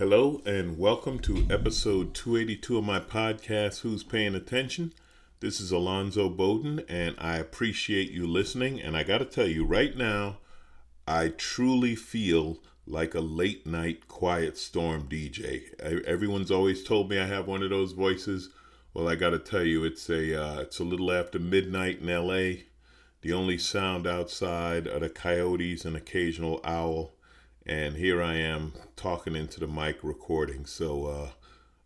Hello and welcome to episode 282 of my podcast, Who's Paying Attention? This is Alonzo Bodden and I appreciate you listening. And I got to tell you right now, I truly feel like a late night quiet storm DJ. Everyone's always told me I have one of those voices. Well, I got to tell you, it's a little after midnight in LA. The only sound outside are the coyotes and occasional owl. And here I am talking into the mic recording. So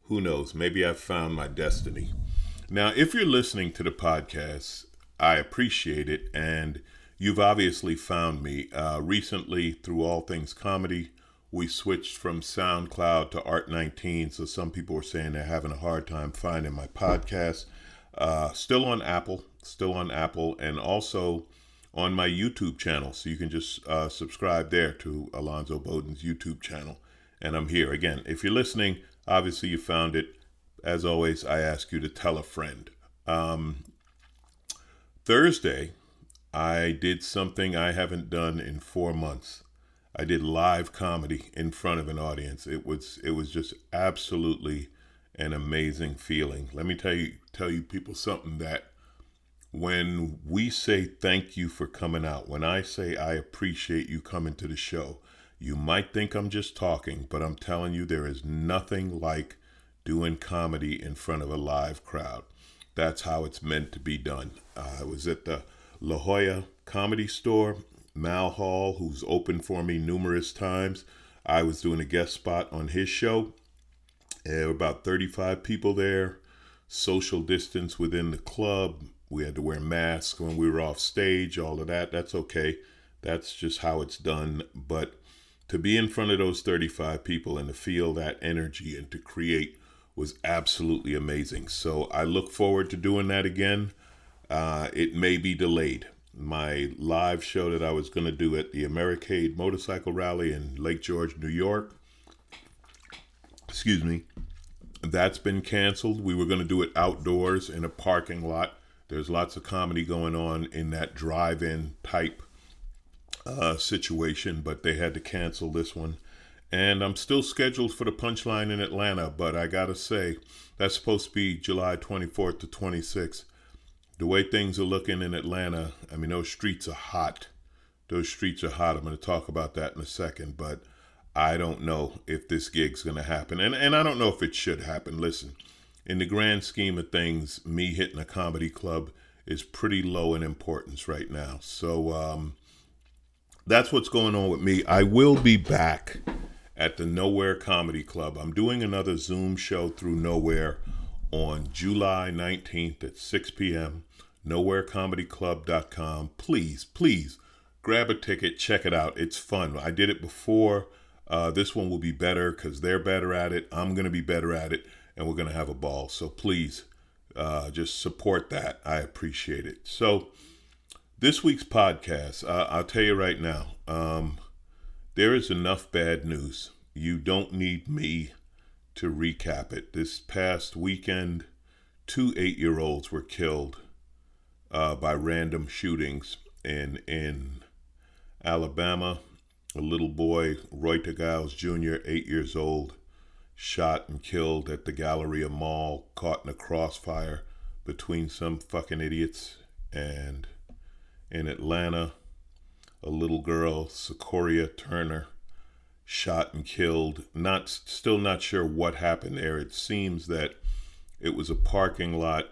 who knows? Maybe I've found my destiny. Now, if you're listening to the podcast, I appreciate it. And you've obviously found me. Recently, through All Things Comedy, we switched from SoundCloud to Art19. So some people were saying they're having a hard time finding my podcast. Still on Apple, and also on my YouTube channel. So you can just subscribe there to Alonzo Bodden's YouTube channel. And I'm here. Again, if you're listening, obviously you found it. As always, I ask you to tell a friend. Thursday, I did something I haven't done in 4 months. I did live comedy in front of an audience. It was just absolutely an amazing feeling. Let me tell you people something that when we say thank you for coming out, when I say I appreciate you coming to the show, you might think I'm just talking, but I'm telling you there is nothing like doing comedy in front of a live crowd. That's how it's meant to be done. I was at the La Jolla Comedy Store. Mal Hall, who's opened for me numerous times, I was doing a guest spot on his show. There were about 35 people there. Social distance within the club. We had to wear masks when we were off stage, all of that. That's okay. That's just how it's done. But to be in front of those 35 people and to feel that energy and to create was absolutely amazing. So I look forward to doing that again. It may be delayed. My live show that I was going to do at the Americade Motorcycle Rally in Lake George, New York, that's been canceled. We were going to do it outdoors in a parking lot. There's lots of comedy going on in that drive-in type situation, but they had to cancel this one. And I'm still scheduled for the Punchline in Atlanta, but I got to say, that's supposed to be July 24th to 26th. The way things are looking in Atlanta, I mean, those streets are hot. I'm going to talk about that in a second, but I don't know if this gig's going to happen. And I don't know if it should happen. Listen, in the grand scheme of things, me hitting a comedy club is pretty low in importance right now. So that's what's going on with me. I will be back at the Nowhere Comedy Club. I'm doing another Zoom show through Nowhere on July 19th at 6 p.m. NowhereComedyClub.com. Please grab a ticket. Check it out. It's fun. I did it before. This one will be better because they're better at it. I'm going to be better at it. And we're going to have a ball. So please just support that. I appreciate it. So this week's podcast, I'll tell you right now, there is enough bad news. You don't need me to recap it. This past weekend, 2 8-year-olds were killed by random shootings in Alabama. A little boy, Roy Tagales Jr., 8 years old, shot and killed at the Galleria Mall, caught in a crossfire between some fucking idiots. And in Atlanta, a little girl, Sequoia Turner, shot and killed. Still not sure what happened there. It seems that it was a parking lot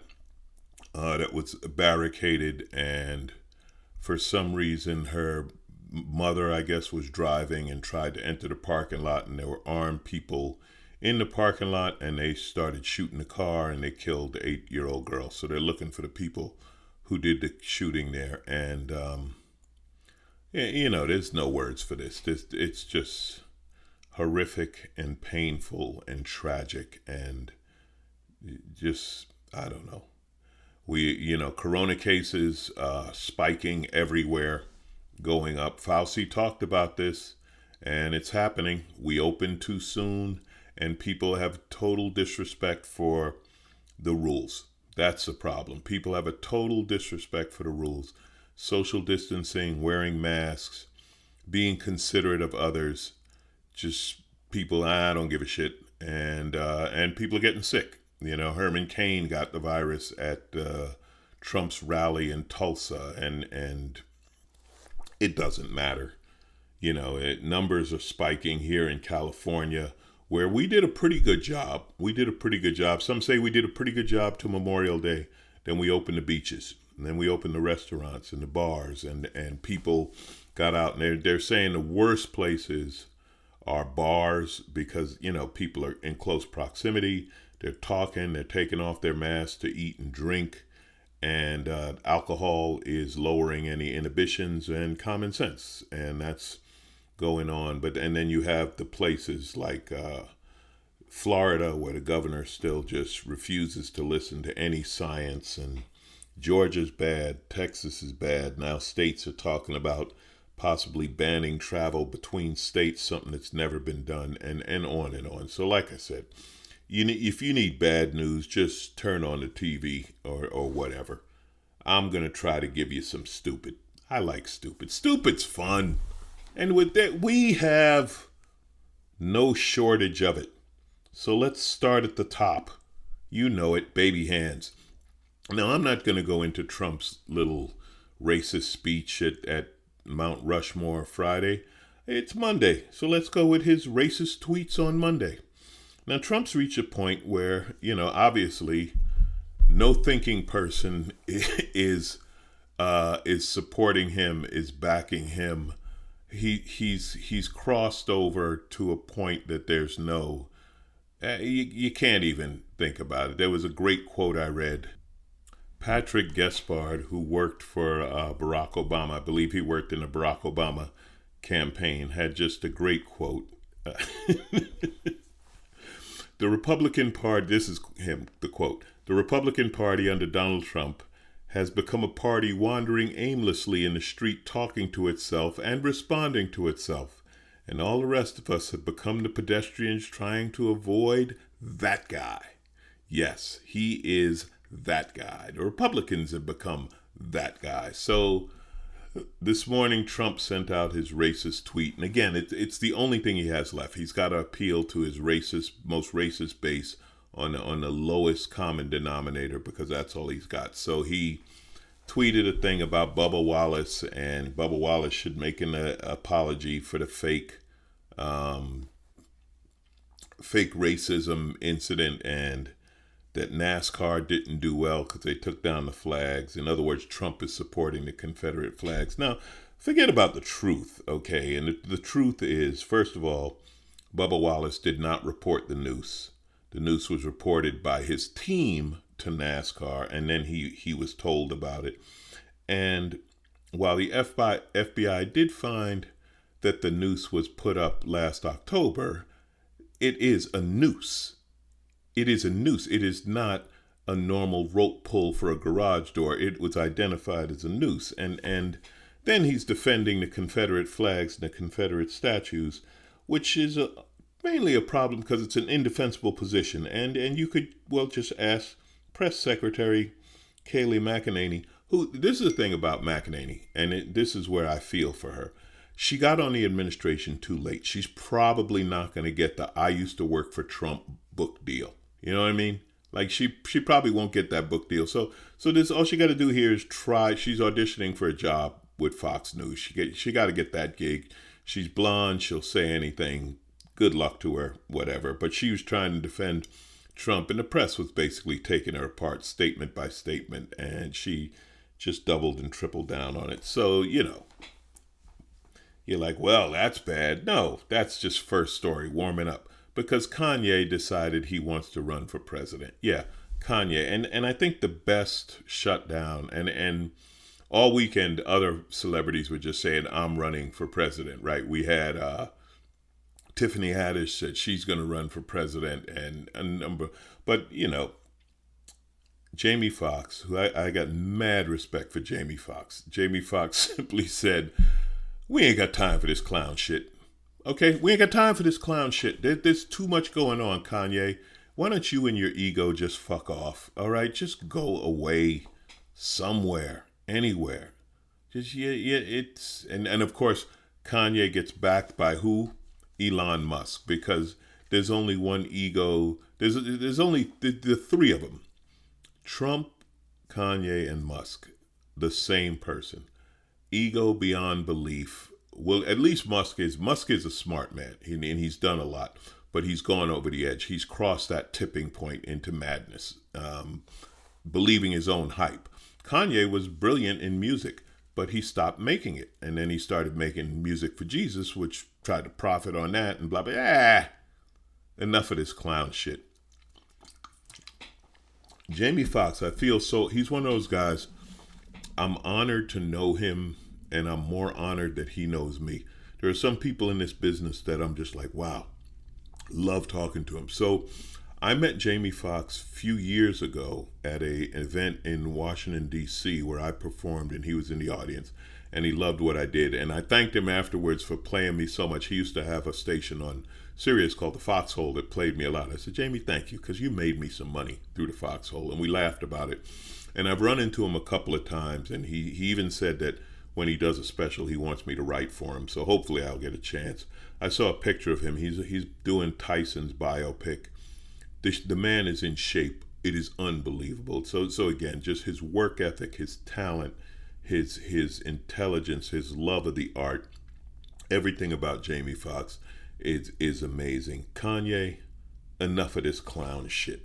that was barricaded, and for some reason her mother, I guess, was driving and tried to enter the parking lot, and there were armed people in the parking lot, and they started shooting the car, and they killed the 8-year-old girl. So they're looking for the people who did the shooting there. And there's no words for this. It's just horrific and painful and tragic, and just, I don't know. Corona cases spiking everywhere, going up. Fauci talked about this, and it's happening. We opened too soon, and people have total disrespect for the rules. That's the problem. People have a total disrespect for the rules. Social distancing, wearing masks, being considerate of others. Just people, I don't give a shit, and people are getting sick. Herman Cain got the virus at Trump's rally in Tulsa, and it doesn't matter. Numbers are spiking here in California, where we did a pretty good job. Some say we did a pretty good job till Memorial Day. Then we opened the beaches, and then we opened the restaurants and the bars, and people got out, and they're saying the worst places are bars because, people are in close proximity. They're talking, they're taking off their masks to eat and drink, and alcohol is lowering any inhibitions and common sense, and that's going on. And then you have the places like Florida, where the governor still just refuses to listen to any science, and Georgia's bad, Texas is bad. Now states are talking about possibly banning travel between states, something that's never been done, and on and on. So like I said, if you need bad news, just turn on the TV or whatever. I'm going to try to give you some stupid. I like stupid. Stupid's fun. And with that, we have no shortage of it. So let's start at the top. You know it, baby hands. Now, I'm not going to go into Trump's little racist speech at Mount Rushmore Friday. It's Monday, so let's go with his racist tweets on Monday. Now, Trump's reached a point where, obviously, no thinking person is supporting him, is backing him. He's crossed over to a point that there's no, you can't even think about it. There was a great quote I read. Patrick Gaspard, who worked for Barack Obama, I believe he worked in the Barack Obama campaign, had just a great quote. The Republican Party, this is him, the quote, the Republican Party under Donald Trump has become a party wandering aimlessly in the street, talking to itself and responding to itself. And all the rest of us have become the pedestrians trying to avoid that guy. Yes, he is that guy. The Republicans have become that guy. So this morning, Trump sent out his racist tweet. And again, it's the only thing he has left. He's got to appeal to his most racist base on the lowest common denominator, because that's all he's got. So he tweeted a thing about Bubba Wallace, and Bubba Wallace should make an apology for the fake racism incident, and that NASCAR didn't do well because they took down the flags. In other words, Trump is supporting the Confederate flags. Now, forget about the truth, okay? And the truth is, first of all, Bubba Wallace did not report the noose. The noose was reported by his team to NASCAR, and then he was told about it. And while the FBI did find that the noose was put up last October, it is a noose. It is a noose. It is not a normal rope pull for a garage door. It was identified as a noose. And then he's defending the Confederate flags and the Confederate statues, which is mainly a problem because it's an indefensible position. And you could, just ask Press Secretary Kayleigh McEnany, who, this is the thing about McEnany, and this is where I feel for her. She got on the administration too late. She's probably not going to get the I used to work for Trump book deal. You know what I mean? Like she probably won't get that book deal. So this, all she got to do here is try. She's auditioning for a job with Fox News. She got to get that gig. She's blonde. She'll say anything. Good luck to her, whatever. But she was trying to defend Trump, and the press was basically taking her apart statement by statement, and she just doubled and tripled down on it. So, you're like, well, that's bad. No, that's just first story, warming up. Because Kanye decided he wants to run for president. Yeah, Kanye. And I think the best shutdown, and all weekend other celebrities were just saying, I'm running for president, right? We had Tiffany Haddish said she's going to run for president, and a number. But, Jamie Foxx, who I got mad respect for Jamie Foxx. Jamie Foxx simply said, we ain't got time for this clown shit. Okay, we ain't got time for this clown shit. There's too much going on, Kanye. Why don't you and your ego just fuck off? All right, just go away somewhere, anywhere. Just it's and of course Kanye gets backed by who? Elon Musk, because there's only one ego. There's only the three of them: Trump, Kanye, and Musk. The same person. Ego beyond belief. Well, at least Musk is a smart man, and he's done a lot, but he's gone over the edge. He's crossed that tipping point into madness, believing his own hype. Kanye was brilliant in music, but he stopped making it, and then he started making music for Jesus, which tried to profit on that, and blah blah. Enough of this clown shit. Jamie Foxx, I feel so. He's one of those guys. I'm honored to know him, and I'm more honored that he knows me. There are some people in this business that I'm just like, wow, love talking to him. So I met Jamie Foxx a few years ago at an event in Washington, D.C., where I performed, and he was in the audience, and he loved what I did. And I thanked him afterwards for playing me so much. He used to have a station on Sirius called the Foxhole that played me a lot. I said, Jamie, thank you, because you made me some money through the Foxhole, and we laughed about it. And I've run into him a couple of times, and he even said that when he does a special, he wants me to write for him. So hopefully I'll get a chance. I saw a picture of him. He's doing Tyson's biopic. The man is in shape. It is unbelievable. So again, just his work ethic, his talent, his intelligence, his love of the art, everything about Jamie Foxx is amazing. Kanye, enough of this clown shit.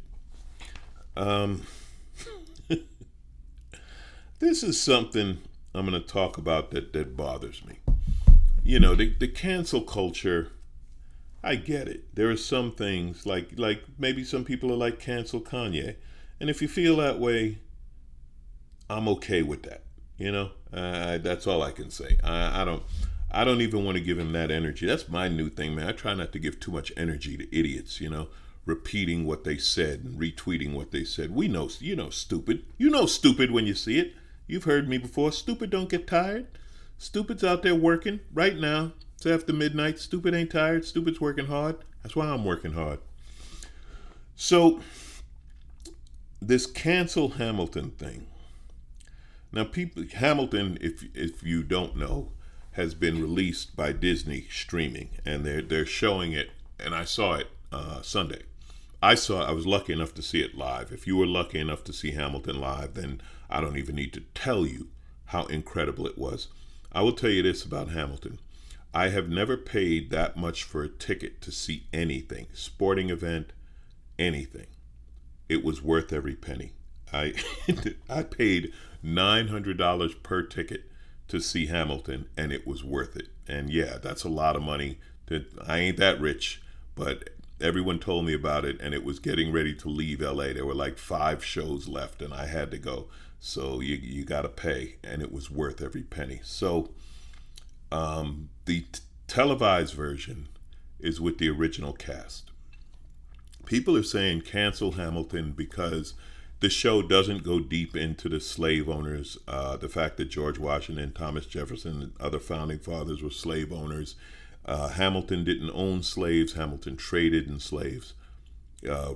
This is something I'm going to talk about that bothers me. You know, the cancel culture, I get it. There are some things, like maybe some people are like cancel Kanye. And if you feel that way, I'm okay with that. You know, that's all I can say. I don't even want to give him that energy. That's my new thing, man. I try not to give too much energy to idiots, you know, repeating what they said and retweeting what they said. We know, you know, stupid. You know stupid when you see it. You've heard me before. Stupid don't get tired. Stupid's out there working right now. It's after midnight. Stupid ain't tired. Stupid's working hard. That's why I'm working hard. So, this cancel Hamilton thing. Now, Hamilton, if you don't know, has been released by Disney streaming, and they're showing it, and I saw it Sunday. I was lucky enough to see it live. If you were lucky enough to see Hamilton live, then I don't even need to tell you how incredible it was. I will tell you this about Hamilton. I have never paid that much for a ticket to see anything, sporting event, anything. It was worth every penny. I paid $900 per ticket to see Hamilton, and it was worth it. And yeah, that's a lot of money. I ain't that rich, but everyone told me about it, and it was getting ready to leave LA. There were like 5 shows left, and I had to go. So you got to pay, and it was worth every penny. So the televised version is with the original cast. People are saying cancel Hamilton because the show doesn't go deep into the slave owners, the fact that George Washington, Thomas Jefferson, and other founding fathers were slave owners. Hamilton didn't own slaves. Hamilton traded in slaves.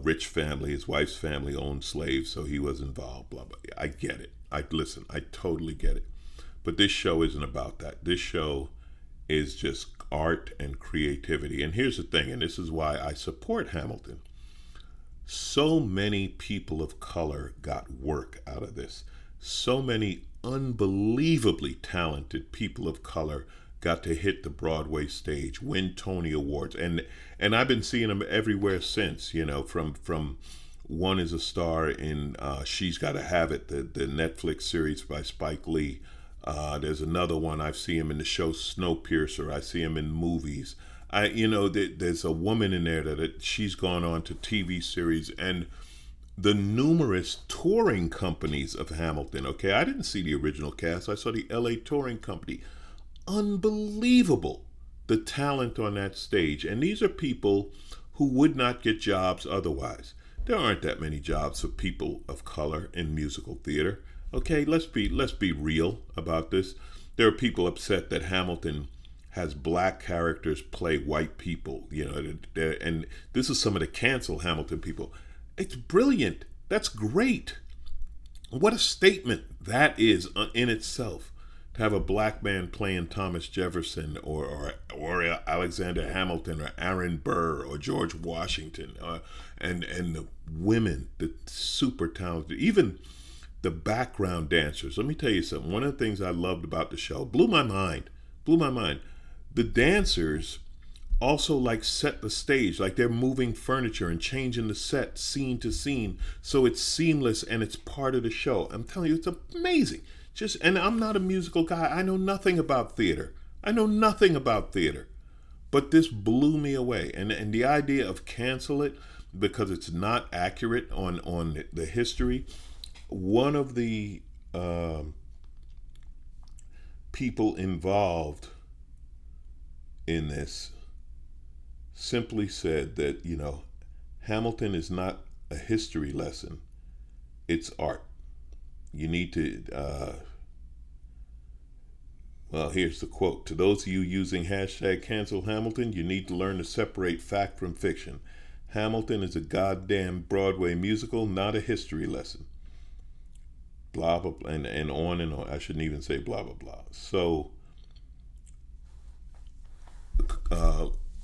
Rich family, his wife's family owned slaves, so he was involved, blah, blah. I get it. I totally get it. But this show isn't about that. This show is just art and creativity. And here's the thing, and this is why I support Hamilton. So many people of color got work out of this. So many unbelievably talented people of color got to hit the Broadway stage, win Tony Awards, and I've been seeing them everywhere since. You know, from one is a star in She's Gotta Have It, the Netflix series by Spike Lee. There's another one. I've seen him in the show Snowpiercer. I see him in movies. There's a woman in there that she's gone on to TV series, and the numerous touring companies of Hamilton. Okay, I didn't see the original cast. I saw the LA touring company. Unbelievable, the talent on that stage. And these are people who would not get jobs otherwise. There aren't that many jobs for people of color in musical theater. Okay, let's be real about this. There are people upset that Hamilton has black characters play white people, you know, and this is some of the cancel Hamilton people. It's brilliant. That's great. What a statement that is in itself. to have a black man playing Thomas Jefferson or Alexander Hamilton or Aaron Burr or George Washington, and the women, the super talented, even the background dancers. Let me tell you something. One of the things I loved about the show, blew my mind. The dancers also like set the stage, like they're moving furniture and changing the set scene to scene, so it's seamless and it's part of the show. I'm telling you, it's amazing. And I'm not a musical guy. I know nothing about theater. But this blew me away. And the idea of cancel it because it's not accurate on the history. One of the people involved in this simply said that, Hamilton is not a history lesson. It's art. You need to, well, here's the quote. To those of you using hashtag cancel Hamilton, you need to learn to separate fact from fiction. Hamilton is a goddamn Broadway musical, not a history lesson. Blah, blah, blah, and on and on. I shouldn't even say blah, blah, blah. So,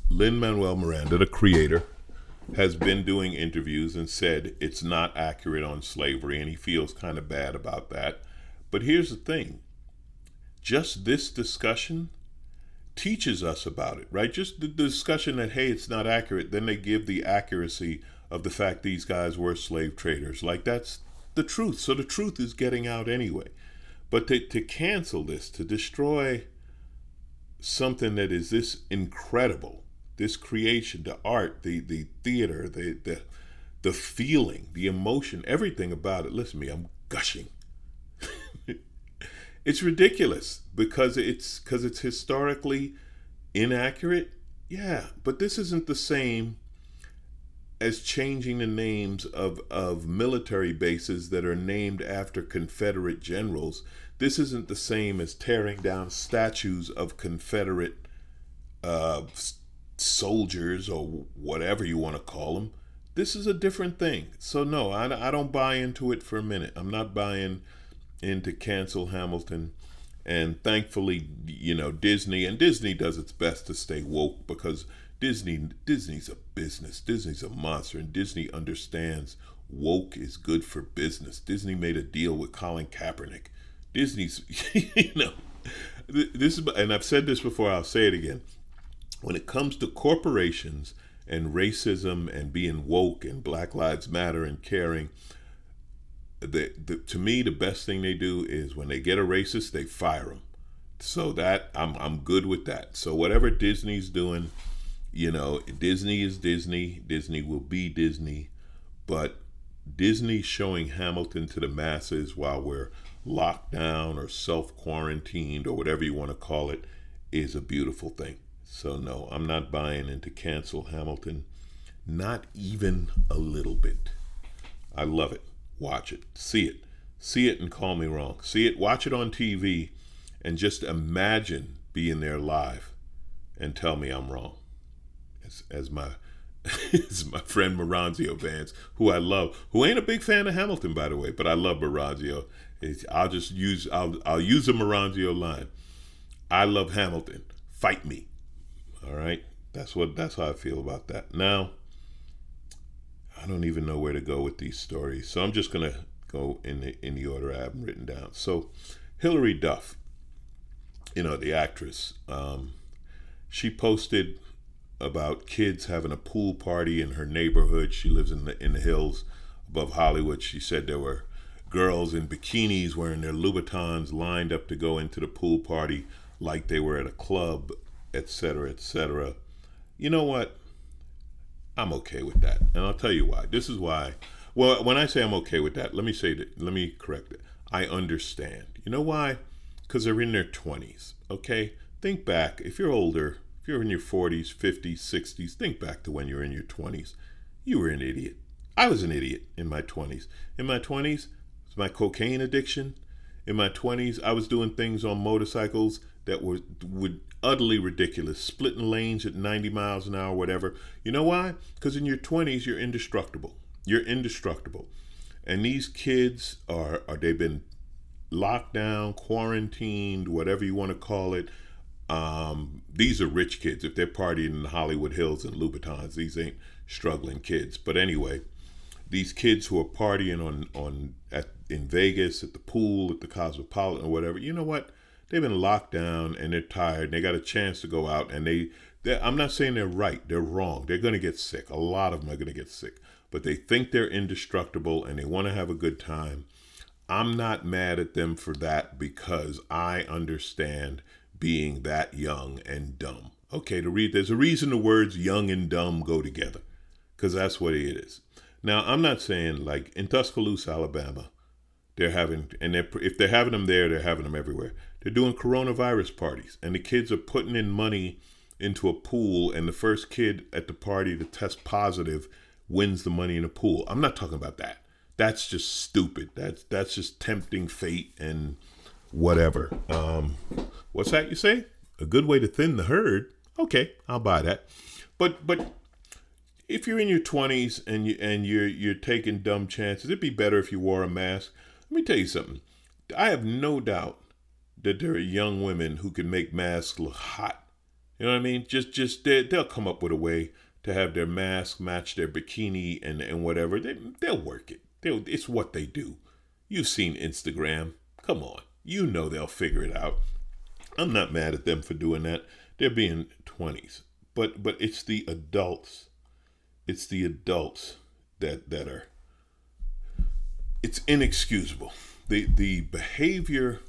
Lin Manuel Miranda, the creator, has been doing interviews and said it's not accurate on slavery, and he feels kind of bad about that. But here's the thing. Just this discussion teaches us about it, right? Just the discussion that, hey, it's not accurate, then they give the accuracy of the fact these guys were slave traders. Like, that's the truth. So the truth is getting out anyway. But to cancel this, to destroy something that is this incredible, this creation, the art, the theater, the feeling, the emotion, everything about it. Listen to me, I'm gushing. It's ridiculous because it's historically inaccurate. Yeah, but this isn't the same as changing the names of military bases that are named after Confederate generals. This isn't the same as tearing down statues of Confederate soldiers or whatever you want to call them. This is a different thing. So no, I don't buy into it for a minute. I'm not buying into cancel Hamilton. And thankfully, Disney does its best to stay woke because Disney's a business. Disney's a monster, and Disney understands woke is good for business. Disney made a deal with Colin Kaepernick. Disney's, this is, and I've said this before, I'll say it again. When it comes to corporations and racism and being woke and Black Lives Matter and caring, to me, the best thing they do is when they get a racist, they fire them. So that I'm good with that. So whatever Disney's doing, Disney is Disney. Disney will be Disney. But Disney showing Hamilton to the masses while we're locked down or self-quarantined or whatever you want to call it is a beautiful thing. So no, I'm not buying into cancel Hamilton. Not even a little bit. I love it. Watch it. See it and call me wrong. See it, watch it on TV, and just imagine being there live and tell me I'm wrong. As my friend Maranzio Vance, who I love, who ain't a big fan of Hamilton, by the way, but I love Maranzio. I'll use a Maranzio line. I love Hamilton. Fight me. All right? That's how I feel about that. Now, I don't even know where to go with these stories, so I'm just gonna go in the order I have them written down. So, Hilary Duff, the actress, she posted about kids having a pool party in her neighborhood. She lives in the hills above Hollywood. She said there were girls in bikinis wearing their Louboutins lined up to go into the pool party like they were at a club, etc., etc. You know what? I'm okay with that. And I'll tell you why. This is why. Well, when I say I'm okay with that, let me correct it. I understand. You know why? Because they're in their 20s, okay? Think back. If you're older, if you're in your 40s, 50s, 60s, think back to when you were in your 20s. You were an idiot. I was an idiot in my 20s. In my 20s, it was my cocaine addiction. In my 20s, I was doing things on motorcycles that were utterly ridiculous, splitting lanes at 90 miles an hour, whatever. You know why? Because in your 20s, you're indestructible. You're indestructible. And these kids they've been locked down, quarantined, whatever you want to call it. These are rich kids. If they're partying in the Hollywood Hills and Louboutins, these ain't struggling kids. But anyway, these kids who are partying in Vegas, at the pool, at the Cosmopolitan or whatever, you know what? They've been locked down and they're tired. And they got a chance to go out and I'm not saying they're right. They're wrong. They're going to get sick. A lot of them are going to get sick. But they think they're indestructible and they want to have a good time. I'm not mad at them for that because I understand being that young and dumb. Okay, there's a reason the words young and dumb go together, because that's what it is. Now, I'm not saying like in Tuscaloosa, Alabama, if they're having them there, they're having them everywhere. They're doing coronavirus parties, and the kids are putting in money into a pool, and the first kid at the party to test positive wins the money in the pool. I'm not talking about that. That's just stupid. That's just tempting fate and whatever. What's that you say? A good way to thin the herd. Okay, I'll buy that. But if you're in your 20s and you're taking dumb chances, it'd be better if you wore a mask. Let me tell you something. I have no doubt that there are young women who can make masks look hot. You know what I mean? Just they'll come up with a way to have their mask match their bikini and whatever. They'll work it. It's what they do. You've seen Instagram. Come on. You know they'll figure it out. I'm not mad at them for doing that. They're being 20s. But it's the adults. It's the adults that are... It's inexcusable. The behavior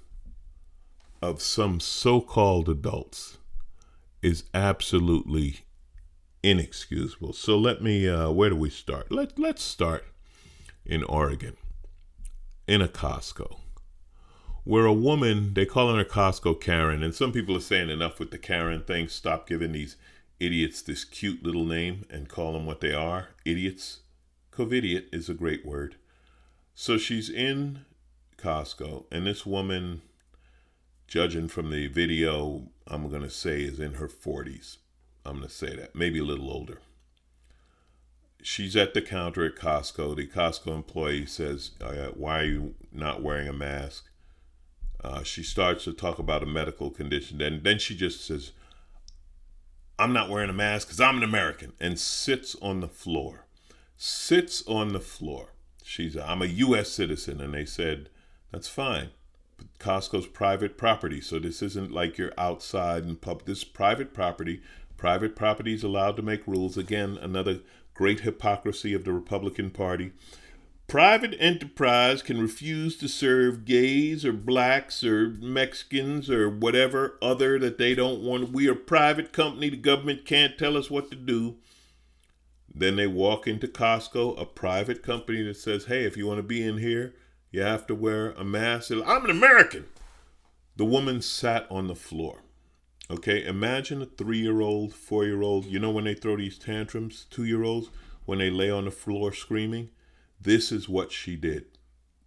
of some so-called adults is absolutely inexcusable. So let me, where do we start? Let's start in Oregon, in a Costco, where a woman, they call her Costco Karen, and some people are saying enough with the Karen thing. Stop giving these idiots this cute little name and call them what they are, idiots. Covidiot is a great word. So she's in Costco, and this woman, judging from the video, I'm going to say is in her 40s. I'm going to say that, maybe a little older. She's at the counter at Costco. The Costco employee says, why are you not wearing a mask? She starts to talk about a medical condition. And then she just says, I'm not wearing a mask because I'm an American, and sits on the floor. I'm a U.S. citizen. And they said, that's fine. But Costco's private property. So this isn't like you're outside in public. This is private property. Private property is allowed to make rules. Again, another great hypocrisy of the Republican Party. Private enterprise can refuse to serve gays or blacks or Mexicans or whatever other that they don't want. We are a private company. The government can't tell us what to do. Then they walk into Costco, a private company that says, hey, if you want to be in here, you have to wear a mask. I'm an American. The woman sat on the floor. Okay, imagine a 3-year-old, 4-year-old. You know when they throw these tantrums, 2-year-olds, when they lay on the floor screaming? This is what she did.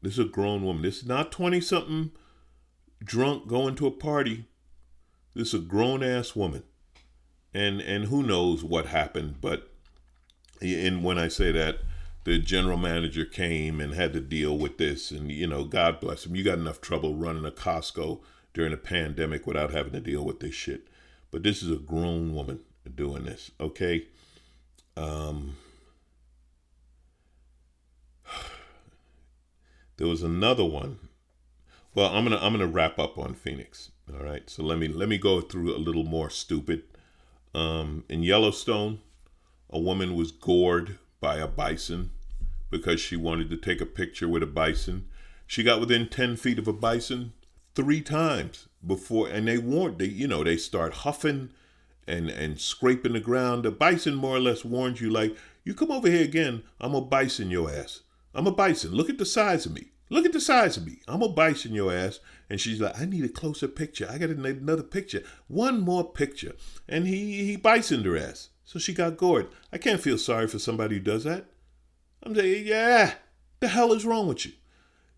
This is a grown woman. This is not 20-something drunk going to a party. This is a grown-ass woman. And who knows what happened, but when I say that, the general manager came and had to deal with this. And, God bless him. You got enough trouble running a Costco during a pandemic without having to deal with this shit. But this is a grown woman doing this, okay? There was another one. Well, I'm gonna wrap up on Phoenix. All right. So let me go through a little more stupid. In Yellowstone, a woman was gored by a bison because she wanted to take a picture with a bison. She got within 10 feet of a bison 3 times before, and they start huffing and scraping the ground. The bison more or less warns you, like, you come over here again, I'm gonna bison your ass. I'm a bison. Look at the size of me. I'm a bison your ass. And she's like, I need a closer picture. I got to need another picture. One more picture. And he bisoned her ass. So she got gored. I can't feel sorry for somebody who does that. I'm saying, yeah, the hell is wrong with you?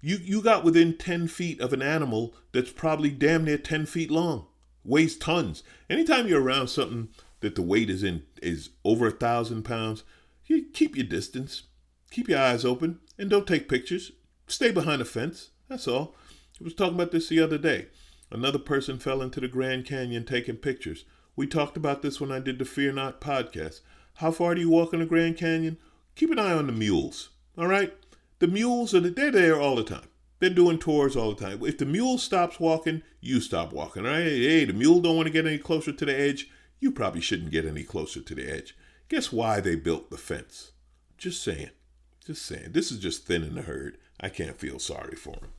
You got within 10 feet of an animal that's probably damn near 10 feet long, weighs tons. Anytime you're around something that the weight is over 1,000 pounds, you keep your distance, keep your eyes open, and don't take pictures. Stay behind a fence. That's all. I was talking about this the other day. Another person fell into the Grand Canyon taking pictures. We talked about this when I did the Fear Not podcast. How far do you walk in the Grand Canyon? Keep an eye on the mules, all right? The mules, they're there all the time. They're doing tours all the time. If the mule stops walking, you stop walking, all right? Hey, the mule don't want to get any closer to the edge. You probably shouldn't get any closer to the edge. Guess why they built the fence? Just saying. Just saying. This is just thinning the herd. I can't feel sorry for them.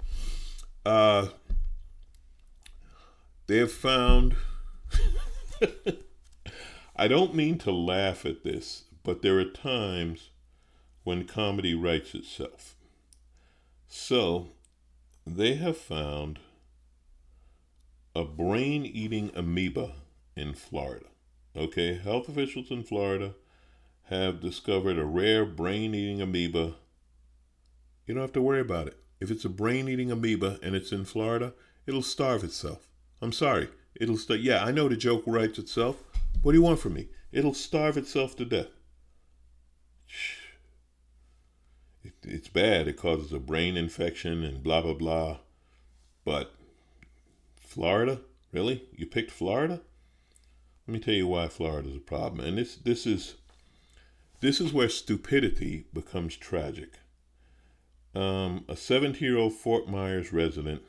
They have found... I don't mean to laugh at this, but there are times when comedy writes itself. So, they have found a brain-eating amoeba in Florida. Okay, health officials in Florida have discovered a rare brain-eating amoeba. You don't have to worry about it. If it's a brain-eating amoeba and it's in Florida, it'll starve itself. I'm sorry. Yeah, I know the joke writes itself. What do you want from me? It'll starve itself to death. It's bad. It causes a brain infection and blah, blah, blah. But Florida? Really? You picked Florida? Let me tell you why Florida is a problem. And this is where stupidity becomes tragic. A 70-year-old Fort Myers resident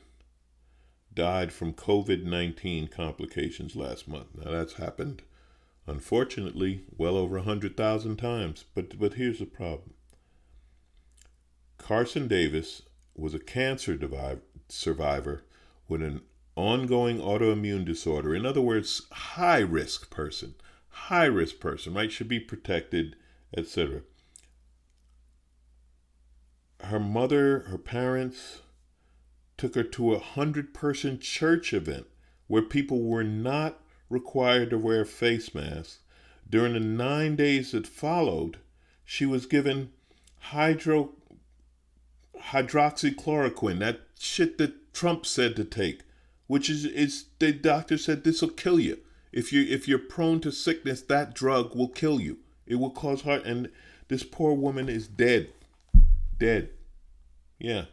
died from COVID-19 complications last month. Now that's happened, unfortunately, well over 100,000 times. But here's the problem. Carson Davis was a cancer survivor with an ongoing autoimmune disorder. In other words, high-risk person, right? Should be protected, etc. Her mother, her parents took her to a 100-person church event where people were not required to wear face masks. During the 9 days that followed, she was given hydroxychloroquine, that shit that Trump said to take, which is the doctor said this will kill you. If you're prone to sickness, that drug will kill you. It will cause heart, and this poor woman is dead. Yeah.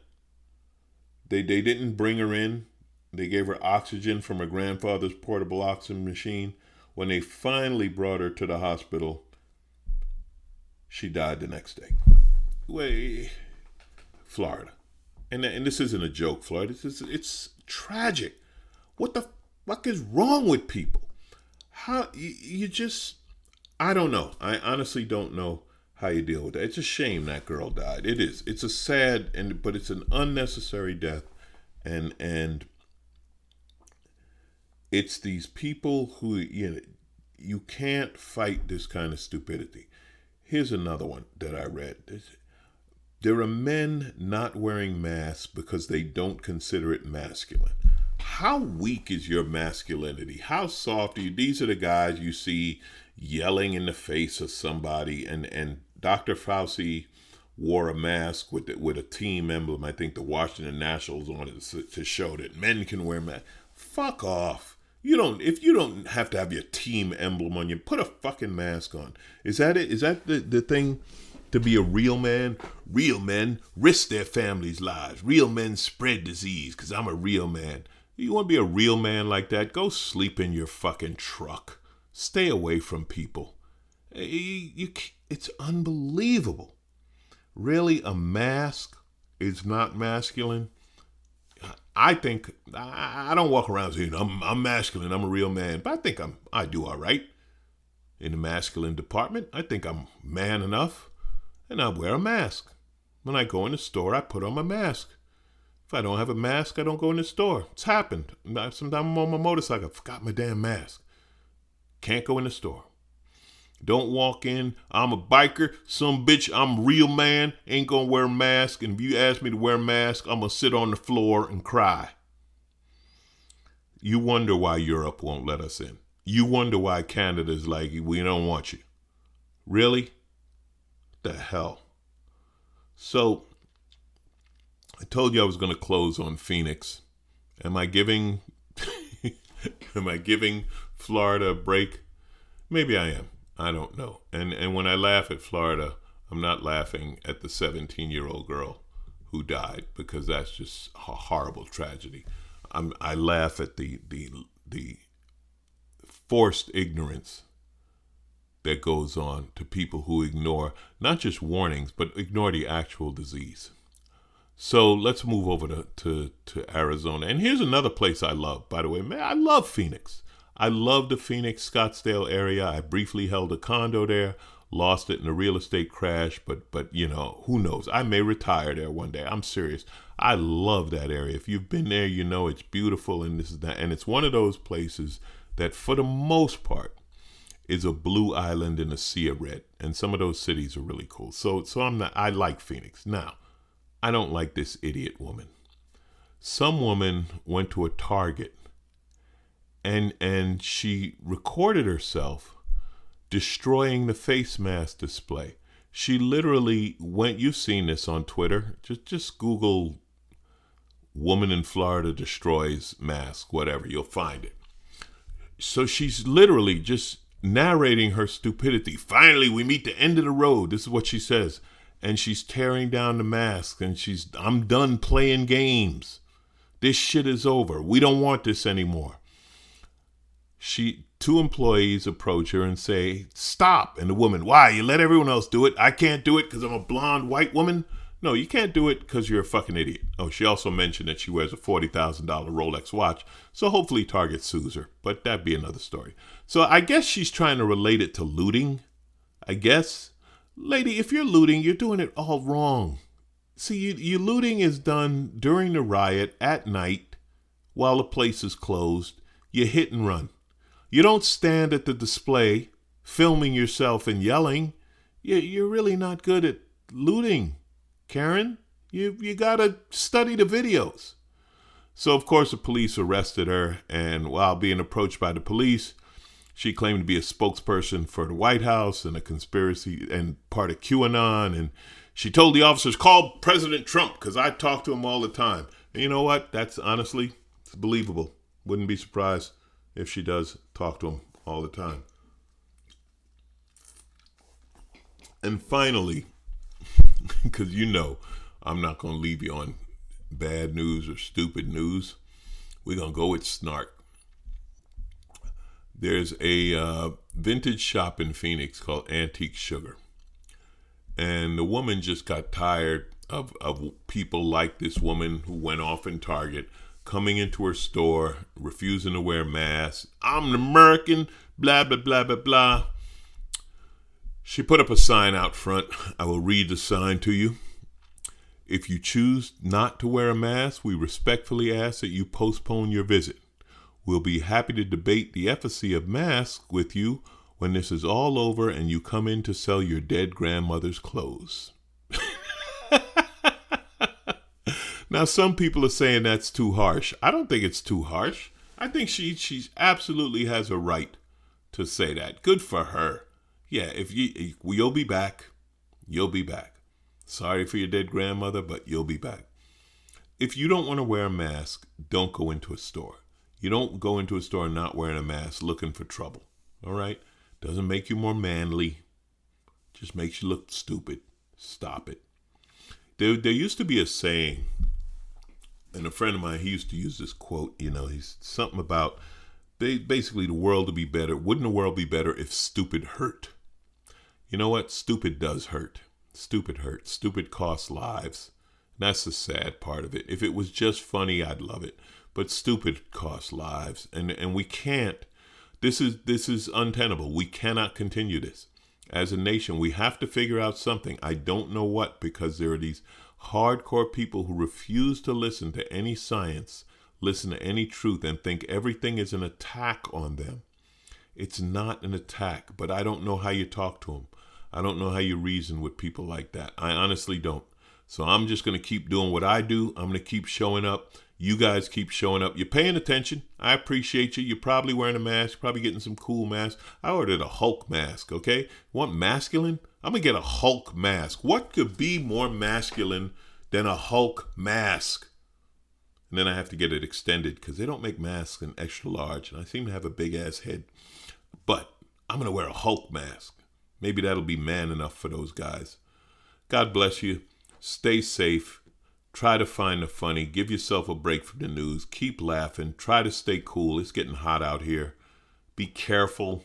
They didn't bring her in. They gave her oxygen from her grandfather's portable oxygen machine. When they finally brought her to the hospital, she died the next day. Florida. And this isn't a joke, Floyd. It's tragic. What the fuck is wrong with people? How you just... I don't know. I honestly don't know how you deal with that. It's a shame that girl died. It is. It's a sad, but it's an unnecessary death. And it's these people who, you can't fight this kind of stupidity. Here's another one that I read. There are men not wearing masks because they don't consider it masculine. How weak is your masculinity? How soft are you? These are the guys you see yelling in the face of somebody, and Dr. Fauci wore a mask with a team emblem. I think the Washington Nationals wanted to show that men can wear masks. Fuck off. If you don't have to have your team emblem on you, put a fucking mask on. Is that it? Is that the thing to be a real man? Real men risk their families' lives. Real men spread disease because I'm a real man. You want to be a real man like that? Go sleep in your fucking truck. Stay away from people. It's unbelievable. Really, a mask is not masculine? I think, I don't walk around saying, I'm masculine, I'm a real man. But I think I do all right in the masculine department. I think I'm man enough. And I wear a mask. When I go in the store, I put on my mask. If I don't have a mask, I don't go in the store. It's happened. Sometimes I'm on my motorcycle. I forgot my damn mask. Can't go in the store. Don't walk in. I'm a biker. Some bitch, I'm a real man. Ain't gonna wear a mask. And if you ask me to wear a mask, I'm gonna sit on the floor and cry. You wonder why Europe won't let us in. You wonder why Canada's like, we don't want you. Really? What the hell? So, I told you I was going to close on Phoenix. Am I giving Florida a break? Maybe I am. I don't know. And when I laugh at Florida, I'm not laughing at the 17-year-old girl who died, because that's just a horrible tragedy. I laugh at the forced ignorance that goes on to people who ignore not just warnings, but ignore the actual disease. So let's move over to Arizona. And here's another place I love, by the way. Man, I love Phoenix. I love the Phoenix, Scottsdale area. I briefly held a condo there, lost it in a real estate crash, but you know, who knows? I may retire there one day. I'm serious. I love that area. If you've been there, you know it's beautiful, and this is that. And it's one of those places that, for the most part, is a blue island in a sea of red. And some of those cities are really cool. So I like Phoenix. Now, I don't like this idiot woman. Some woman went to a Target and she recorded herself destroying the face mask display. She literally went, you've seen this on Twitter, just Google woman in Florida destroys mask, whatever, you'll find it. So she's literally just narrating her stupidity. Finally, we meet the end of the road. This is what she says. And she's tearing down the mask, and I'm done playing games. This shit is over. We don't want this anymore. Two employees approach her and say, stop. And the woman, why? You let everyone else do it. I can't do it because I'm a blonde white woman. No, you can't do it because you're a fucking idiot. Oh, she also mentioned that she wears a $40,000 Rolex watch. So hopefully Target sues her, but that'd be another story. So I guess she's trying to relate it to looting. I guess. Lady, if you're looting, you're doing it all wrong. See, you looting is done during the riot at night while the place is closed. You hit and run. You don't stand at the display filming yourself and yelling. You're really not good at looting, Karen. You got to study the videos. So, of course, the police arrested her, and while being approached by the police, she claimed to be a spokesperson for the White House and a conspiracy and part of QAnon. And she told the officers, call President Trump because I talk to him all the time. And you know what? That's honestly, it's believable. Wouldn't be surprised if she does talk to him all the time. And finally, because you know I'm not going to leave you on bad news or stupid news, we're going to go with snark. There's a vintage shop in Phoenix called Antique Sugar. And the woman just got tired of people like this woman who went off in Target, coming into her store, refusing to wear masks. I'm an American, blah, blah, blah, blah, blah. She put up a sign out front. I will read the sign to you. If you choose not to wear a mask, we respectfully ask that you postpone your visit. We'll be happy to debate the efficacy of masks with you when this is all over and you come in to sell your dead grandmother's clothes. Now, some people are saying that's too harsh. I don't think it's too harsh. I think she absolutely has a right to say that. Good for her. Yeah, you'll be back. You'll be back. Sorry for your dead grandmother, but you'll be back. If you don't want to wear a mask, don't go into a store. You don't go into a store not wearing a mask looking for trouble, all right? Doesn't make you more manly. Just makes you look stupid. Stop it. There used to be a saying, and a friend of mine, he used to use this quote, he's something about basically the world would be better. Wouldn't the world be better if stupid hurt? You know what? Stupid does hurt. Stupid hurts. Stupid costs lives. And that's the sad part of it. If it was just funny, I'd love it. But stupid costs lives, and we can't. This is untenable. We cannot continue this. As a nation, we have to figure out something. I don't know what, because there are these hardcore people who refuse to listen to any science, listen to any truth, and think everything is an attack on them. It's not an attack, but I don't know how you talk to them. I don't know how you reason with people like that. I honestly don't. So I'm just going to keep doing what I do. I'm going to keep showing up. You guys keep showing up. You're paying attention. I appreciate you. You're probably wearing a mask. Probably getting some cool masks. I ordered a Hulk mask, okay? Want masculine? I'm going to get a Hulk mask. What could be more masculine than a Hulk mask? And then I have to get it extended because they don't make masks in extra large. And I seem to have a big-ass head. But I'm going to wear a Hulk mask. Maybe that'll be man enough for those guys. God bless you. Stay safe. Try to find the funny. Give yourself a break from the news. Keep laughing. Try to stay cool. It's getting hot out here. Be careful.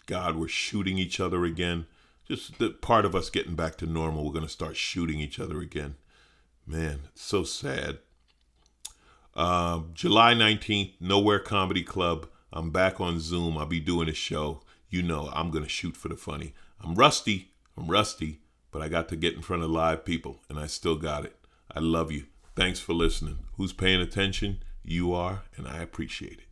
God, we're shooting each other again. Just the part of us getting back to normal. We're going to start shooting each other again. Man, it's so sad. July 19th, Nowhere Comedy Club. I'm back on Zoom. I'll be doing a show. You know, I'm going to shoot for the funny. I'm rusty, but I got to get in front of live people, and I still got it. I love you. Thanks for listening. Who's paying attention? You are, and I appreciate it.